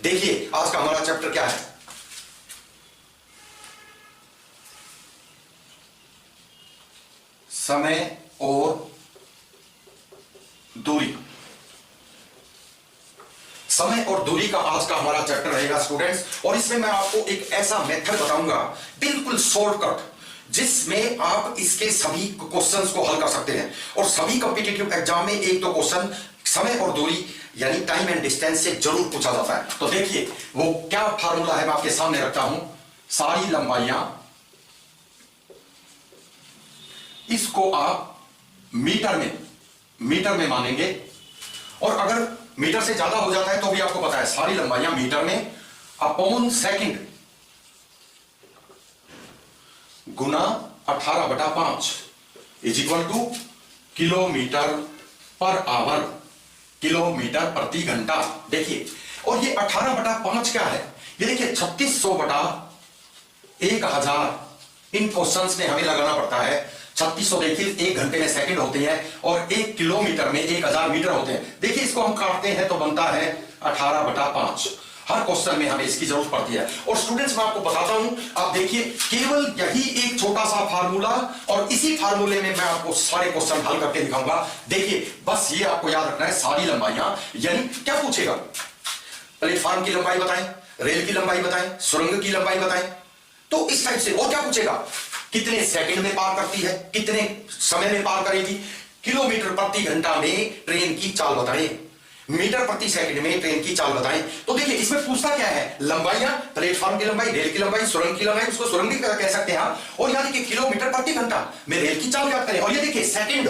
देखिए आज का हमारा चैप्टर क्या है, समय और दूरी। समय और दूरी का आज का हमारा चैप्टर रहेगा स्टूडेंट्स, और इसमें मैं आपको एक ऐसा मेथड बताऊंगा बिल्कुल शॉर्टकट, जिसमें आप इसके सभी क्वेश्चंस को हल कर सकते हैं। और सभी कॉम्पिटिटिव एग्जाम में एक दो क्वेश्चन समय और दूरी यानी टाइम एंड डिस्टेंस से जरूर पूछा जाता है। तो देखिए वो क्या फार्मूला है, मैं आपके सामने रखता हूं। सारी लंबाइयां, इसको आप मीटर में मानेंगे, और अगर मीटर से ज्यादा हो जाता है तो भी आपको पता है सारी लंबाइयां मीटर में upon second Guna 18/5 is equal two kilometre per hour, kilometre प्रति घंटा। देखिए, और ये 18/5 क्या है, ये देखिए 3600/1000 इन क्वेश्चंस में हमें लगाना पड़ता है। 3600 देखिए 1 घंटे में सेकंड होते हैं, और 1 किलोमीटर में 1000 मीटर होते हैं। देखिए इसको हम काटते हैं तो बनता है 18/5। हर क्वेश्चन में हमें इसकी जरूरत पड़ती है। और स्टूडेंट्स मैं आपको बताता हूं, आप देखिए केवल यही एक छोटा सा फार्मूला, और इसी फार्मूले में मैं आपको सारे क्वेश्चन हल करके दिखाऊंगा। देखिए बस ये आपको याद रखना है, सारी लंबाइयां यानी क्या पूछेगा, प्लेटफॉर्म की लंबाई बताएं, रेल की लंबाई बताएं, सुरंग की लंबाई बताएं, तो इस टाइप से। और क्या पूछेगा, कितने सेकंड में पार करती है, कितने समय में पार करेगी, किलोमीटर प्रति घंटा में ट्रेन की चाल बताएं, मीटर प्रति सेकंड में ट्रेन की चाल बताएं। तो देखिए इसमें पूछता क्या है, लंबाइयां, प्लेटफॉर्म की लंबाई, रेल की लंबाई, सुरंग की लंबाई, उसको सुरंग भी कह सकते हैं आप। और यानी कि किलोमीटर प्रति घंटा में रेल की चाल याद करें। और ये देखिए सेकंड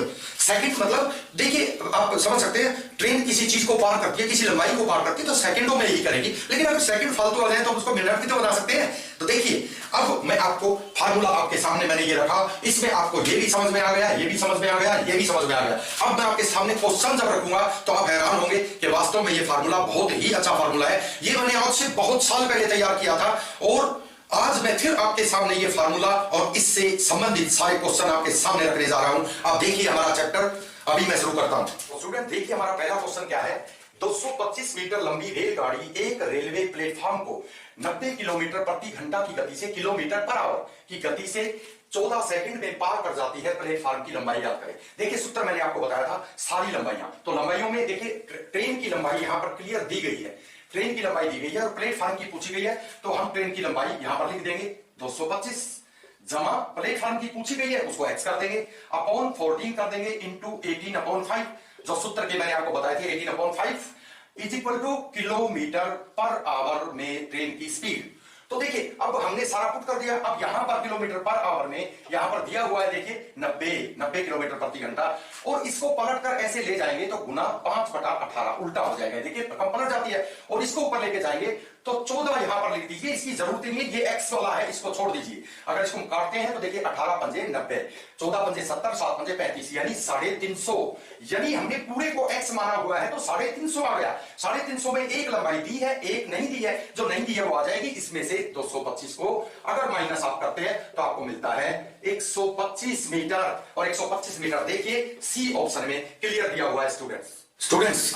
मतलब देखिए आप समझ सकते हैं, ट्रेन किसी चीज को पार करती है, किसी लंबाई को पार करती है तो सेकंडों में ही करेगी। लेकिन अगर सेकंड फालतू आ जाए तो उसको मिनट भी तो बना सकते हैं। तो देखिए अब मैं आपको फार्मूला आपके सामने मैंने ये रखा, इसमें आपको ये भी समझ में आ गया, ये भी समझ में आ गया, ये भी समझ में आ गया। अब मैं आपके सामने क्वेश्चन जब रखूंगा तो आप हैरान होंगे कि वास्तव में ये फार्मूला बहुत ही अच्छा फार्मूला है। ये मैंने आज से बहुत साल पहले तैयार किया था, और आज मैं फिर आपके सामने ये फार्मूला और इससे संबंधित सारे क्वेश्चन आपके सामने रखने जा रहा हूं। आप देखिए हमारा चैप्टर अभी मैं शुरू करता हूं। तो स्टूडेंट देखिए हमारा पहला क्वेश्चन क्या है, 225 मीटर लंबी रेलगाड़ी एक रेलवे प्लेटफॉर्म को 90 किलोमीटर प्रति घंटा की गति से, किलोमीटर पर आवर की गति से 14 सेकंड में पार कर जाती है। प्लेटफॉर्म की लंबाई याद करें। देखिए सूत्र मैंने आपको बताया था, सारी लंबाइयां, तो लंबाइयों में देखिए ट्रेन की लंबाई यहां पर क्लियर दी गई है, ट्रेन की लंबाई दी गई है और प्लेटफॉर्म की पूछी गई है, तो हम ट्रेन की लंबाई यहां पर लिख देंगे 225 जमा प्लेटफॉर्म की पूछी गई है उसको x कर देंगे, अपॉन 14 कर देंगे, इंटू 18/5, जो सूत्र के मैंने आपको बताए थे 18/5 is equal two kilometre per hour में ट्रेन की स्पीड। तो देखिए अब हमने सारा पुट कर दिया। अब यहां पर किलोमीटर पर आवर में यहां पर दिया हुआ है देखिए 90 किलोमीटर प्रति घंटा, और इसको पलट कर ऐसे ले जाएंगे तो गुना 5/18 उल्टा हो जाएगा। देखिए रकम पलट जाती है, और इसको ऊपर लेके जाएंगे तो 14 यहां पर लिख दीजिए, इसकी जरूरत नहीं है, ये x वाला है इसको छोड़ दीजिए। अगर इसको काटते हैं तो देखिए 18 पंजे 90, 14 पंजे 70, 7 पंजे 35, यानी 350। यानी हमने पूरे को x माना हुआ है तो 350 आ गया। 350 में एक लंबाई दी है, एक नहीं दी है, जो नहीं दी है वो आ जाएगी। इसमें से 225 को अगर माइनस आप करते हैं तो आपको मिलता है 125 मीटर, और 125 मीटर देखिए सी ऑप्शन में क्लियर दिया हुआ है स्टूडेंट्स।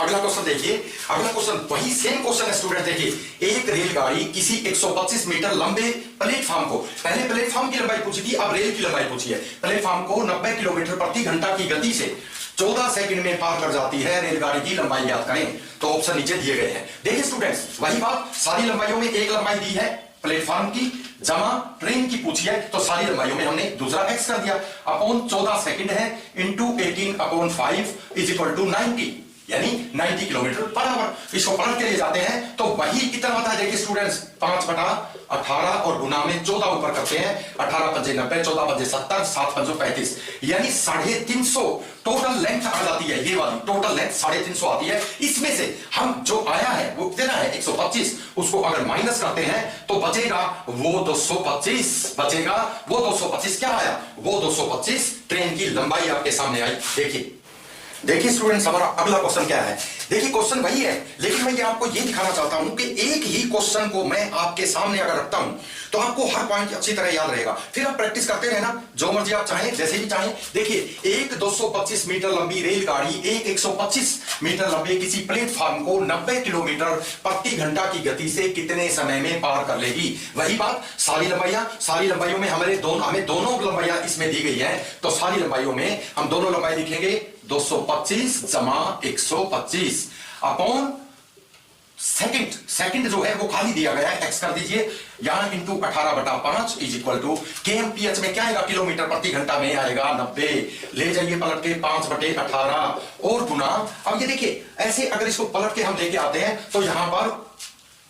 अगला क्वेश्चन देखिए, अगला क्वेश्चन वही सेम क्वेश्चन है स्टूडेंट। देखिए एक रेलगाड़ी किसी 125 मीटर लंबे प्लेटफॉर्म को, पहले प्लेटफॉर्म की लंबाई पूछी थी, अब रेल की लंबाई पूछी है, प्लेटफॉर्म को 90 किलोमीटर प्रति घंटा की गति से 14 सेकंड में पार कर जाती है। रेलगाड़ी की लंबाई याद करें तो ऑप्शन नीचे दिए गए हैं। देखिए स्टूडेंट्स वही बात, सारी लंबाइयों में एक लंबाई दी है प्लेटफॉर्म की, जमा ट्रेन की पूछी है तो सारी लंबाइयों में हमने दूसरा x कर दिया, अपॉन 14 सेकंड है, इंटू 18/5 इज इक्वल टू 90, यानी 90 किलोमीटर पर आवर। इसको पलट के लिए जाते हैं तो वही कितना होता है देखिए स्टूडेंट्स, 5/18 और गुना में 14 ऊपर करते हैं, 18 पंजे 90, 14 पंजे 70, 7 पंजों 35, यानी 350 टोटल लेंथ आ जाती है। ये वाली टोटल लेंथ 350 आती है। इसमें से हम जो आया है वो कितना है 125, उसको अगर माइनस करते हैं तो बचेगा वो 225, बचेगा वो 225। क्या आया वो 225 ट्रेन की लंबाई आपके सामने आई। देखिए देखिए स्टूडेंट्स, हमारा अगला क्वेश्चन क्या है। देखिए क्वेश्चन वही है, लेकिन मैं ये आपको ये दिखाना चाहता हूं कि एक ही क्वेश्चन को मैं आपके सामने अगर रखता हूं तो आपको हर पॉइंट अच्छी तरह याद रहेगा। फिर आप प्रैक्टिस करते रहना जो मर्जी आप चाहें, जैसे भी चाहें। देखिए, एक 225 मीटर लंबी रेलगाड़ी एक 125 मीटर लंबे किसी प्लेटफॉर्म को 90 किलोमीटर प्रति घंटा की गति से कितने समय में पार कर लेगी। वही बात, सारी लंबाइयों में हमें दोनों लंबाइयां इसमें दी गई है, तो सारी लंबाइयों में हम दोनों लंबाई लिखेंगे 225 जमा 125 अपॉन सेकंड जो है वो खाली दिया गया है, एक्स कर दीजिए यहां into 18/5 is equal to kmph में क्या आएगा, किलोमीटर प्रति घंटा में आएगा 90। ले जाइए पलट के 5/18 और गुना। अब ये देखिए, ऐसे अगर इसको पलट के हम लेके आते हैं तो यहां पर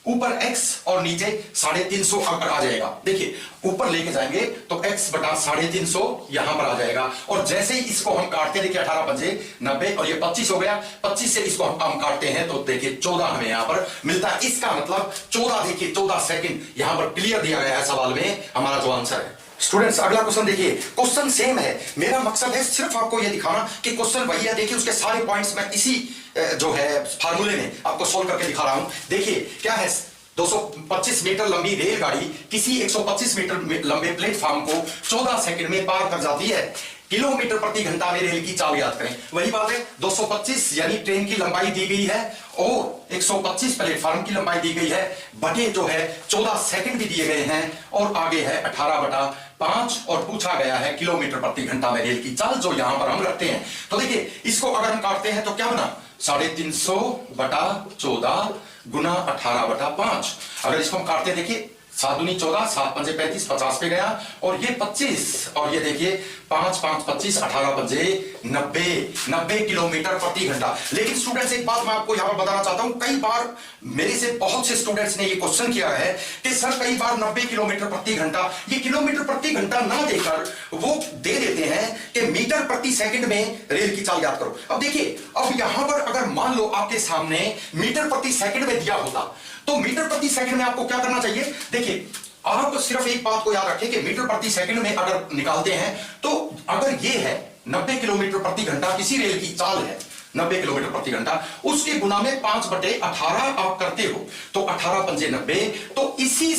ऊपर x और नीचे 350 अगर आ जाएगा। देखिए ऊपर लेके जाएंगे तो x बटा 350 यहां पर आ जाएगा, और जैसे ही इसको हम काटते हैं, देखिए 18 पंजे 90 और ये 25 हो गया। 25 से इसको हम काटते हैं तो देखिए 14 हमें यहां पर मिलता है। इसका मतलब 14, देखिए 14 सेकंड यहां पर क्लियर दिया गया है सवाल में, हमारा जो आंसर है। स्टूडेंट्स अगला क्वेश्चन देखिए, क्वेश्चन सेम है। मेरा मकसद है सिर्फ आपको यह दिखाना कि क्वेश्चन वही है। देखिए उसके सारे पॉइंट्स मैं इसी जो है फार्मूले में आपको सोल्व करके दिखा रहा हूं। देखिए क्या है, 225 मीटर लंबी रेलगाड़ी किसी 125 मीटर लंबे प्लेटफॉर्म को 14 सेकंड में पार कर जाती है। किलोमीटर प्रति घंटा में रेल की चाल याद करें। वही बात है, 225 यानी ट्रेन की लंबाई दी गई है और 125 प्लेटफॉर्म की लंबाई दी गई है, बटे जो है 14 सेकंड भी दिए गए हैं, और आगे है 18/5 और पूछा गया है किलोमीटर प्रति घंटा में रेल की चाल, जो यहां पर हम रखते हैं। तो देखिए इसको अगर हम काटते हैं तो क्या बना, 350/14 गुना 18/5। अगर इसको हम काटते देखिए 7 दूनी 14, 7 पंजे 35, 50 पे गया, और ये 25, और ये देखिए 5 5 25, 18 पंजे 90 किलोमीटर प्रति घंटा। लेकिन स्टूडेंट्स एक बात मैं आपको यहां पर बताना चाहता हूं, कई बार मेरे से बहुत से स्टूडेंट्स ने ये क्वेश्चन किया है कि सर कई बार 90 किलोमीटर प्रति घंटा, ये किलोमीटर प्रति घंटा ना देकर वो दे देते हैं कि मीटर प्रति सेकंड में रेल की चाल याद करो। अब देखिए, अब यहां पर अगर मान लो आपके सामने मीटर प्रति सेकंड में दिया होता तो मीटर प्रति सेकंड में आपको क्या करना चाहिए। देखिए आप सिर्फ एक बात को याद रखें कि मीटर प्रति सेकंड में अगर निकालते हैं तो अगर ये है 90 किलोमीटर प्रति घंटा किसी रेल की चाल है, 90 किलोमीटर प्रति घंटा, उसके गुना में 5/18 आप करते हो तो 18 पंजे 90। तो इसी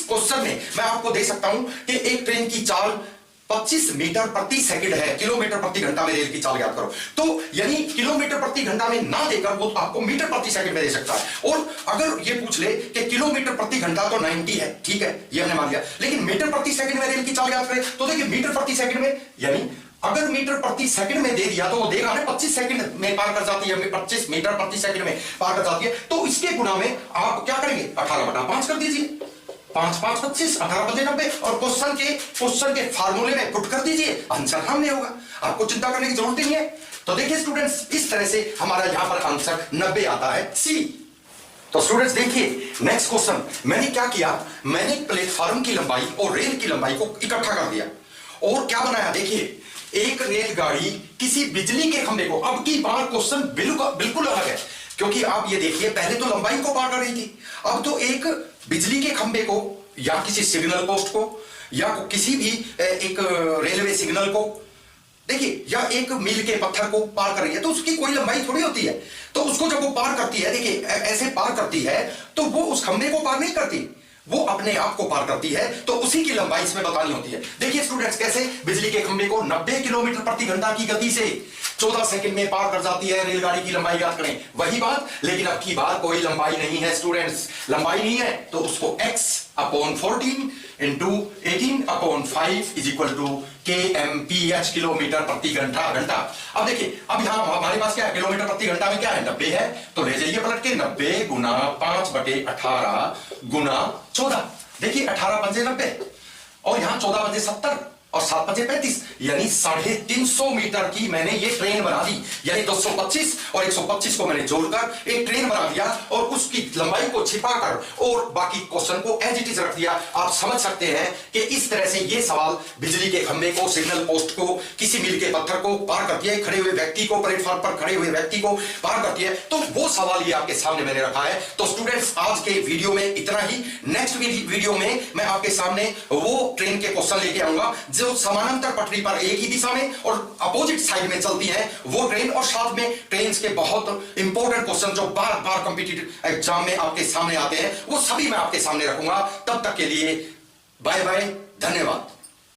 क्वेश्चन में मैं आपको दे सकता हूं कि एक ट्रेन की चाल 25 मीटर प्रति सेकंड है, किलोमीटर प्रति घंटा में रेल की चाल याद करो। तो यानी किलोमीटर प्रति घंटा में ना देकर वो आपको मीटर प्रति सेकंड में दे सकता है। और अगर ये पूछ ले कि किलोमीटर प्रति घंटा तो 90 है, ठीक है ये हमने मान लिया, लेकिन मीटर प्रति सेकंड में रेल की चाल याद करें तो देखिए मीटर प्रति सेकंड में, यानी अगर मीटर प्रति सेकंड में दे दिया तो वो देगा ना 25 सेकंड में पार कर जाती है, 25 मीटर प्रति सेकंड में पार कर जाती है। तो इसके गुना में आप क्या करेंगे, 18/5 कर दीजिए, 5 5 25, 18 पंजे 90, और क्वेश्चन के फार्मूले में पुट कर दीजिए, आंसर सामने होगा, आपको चिंता करने की जरूरत नहीं है। तो देखिए स्टूडेंट्स, इस तरह से हमारा यहां पर आंसर 90 आता है, सी। तो स्टूडेंट्स देखिए नेक्स्ट क्वेश्चन, मैंने क्या किया, मैंने प्लेटफॉर्म की लंबाई और रेल की लंबाई को इकट्ठा कर दिया और क्या बनाया, देखिए एक रेलगाड़ी किसी बिजली के खंभे को, अब की बार क्वेश्चन बिल्कुल अलग है, क्योंकि आप ये देखिए पहले तो लंबाई को पार कर रही थी, अब तो एक बिजली के खंभे को या किसी सिग्नल पोस्ट को या किसी भी एक रेलवे सिग्नल को, देखिए या एक मील के पत्थर को पार कर रही है, तो उसकी कोई लंबाई थोड़ी होती है। तो उसको जब वो पार करती है, देखिए ऐसे पार करती है, तो वो उस खंभे को पार नहीं करती, वो अपने आप को पार करती है, तो उसी की लंबाई इसमें बतानी होती है। देखिए स्टूडेंट्स कैसे बिजली के खंभे को 90 किलोमीटर प्रति घंटा की गति से 14 सेकंड में पार कर जाती है, रेलगाड़ी की लंबाई याद करें, वही बात, लेकिन अब की बार कोई लंबाई नहीं है स्टूडेंट्स, लंबाई नहीं है तो उसको x/14 into 18/5 is equal to kmph kilometre प्रति घंटा। अब देखिए अब यहां हमारे पास क्या है, किलोमीटर प्रति घंटा में क्या है, 90 है, तो ले जाइए पलट के 90 गुना 5/18 गुना 14, देखिए 18 पंजे 90 और यहां 14 पंजे 70 और 7 पंजे 35, यानी 350 मीटर की मैंने ये ट्रेन बना दी, यानी 225 और 125 को मैंने जोड़कर एक ट्रेन बना दिया और उसकी लंबाई को छिपाकर और बाकी क्वेश्चन को एज इट इज रख दिया। आप समझ सकते हैं कि इस तरह से ये सवाल बिजली के खंभे को, सिग्नल पोस्ट को, किसी मील के पत्थर को पार करती है, खड़े हुए व्यक्ति को, प्लेटफॉर्म पर खड़े हुए व्यक्ति को पार करती है, तो वो सवाल ये आपके सामने मैंने रखा है। तो स्टूडेंट्स आज के वीडियो में इतना ही, नेक्स्ट वीडियो में मैं आपके सामने वो ट्रेन के क्वेश्चन लेके आऊंगा जो समानांतर पटरी पर एक ही दिशा में और अपोजिट साइड में चलती है वो ट्रेन, और साथ में ट्रेन के बहुत इंपॉर्टेंट क्वेश्चन जो बार बार कॉम्पिटिटिव एग्जाम में आपके सामने आते हैं वो सभी मैं आपके सामने रखूंगा। तब तक के लिए बाय बाय, धन्यवाद।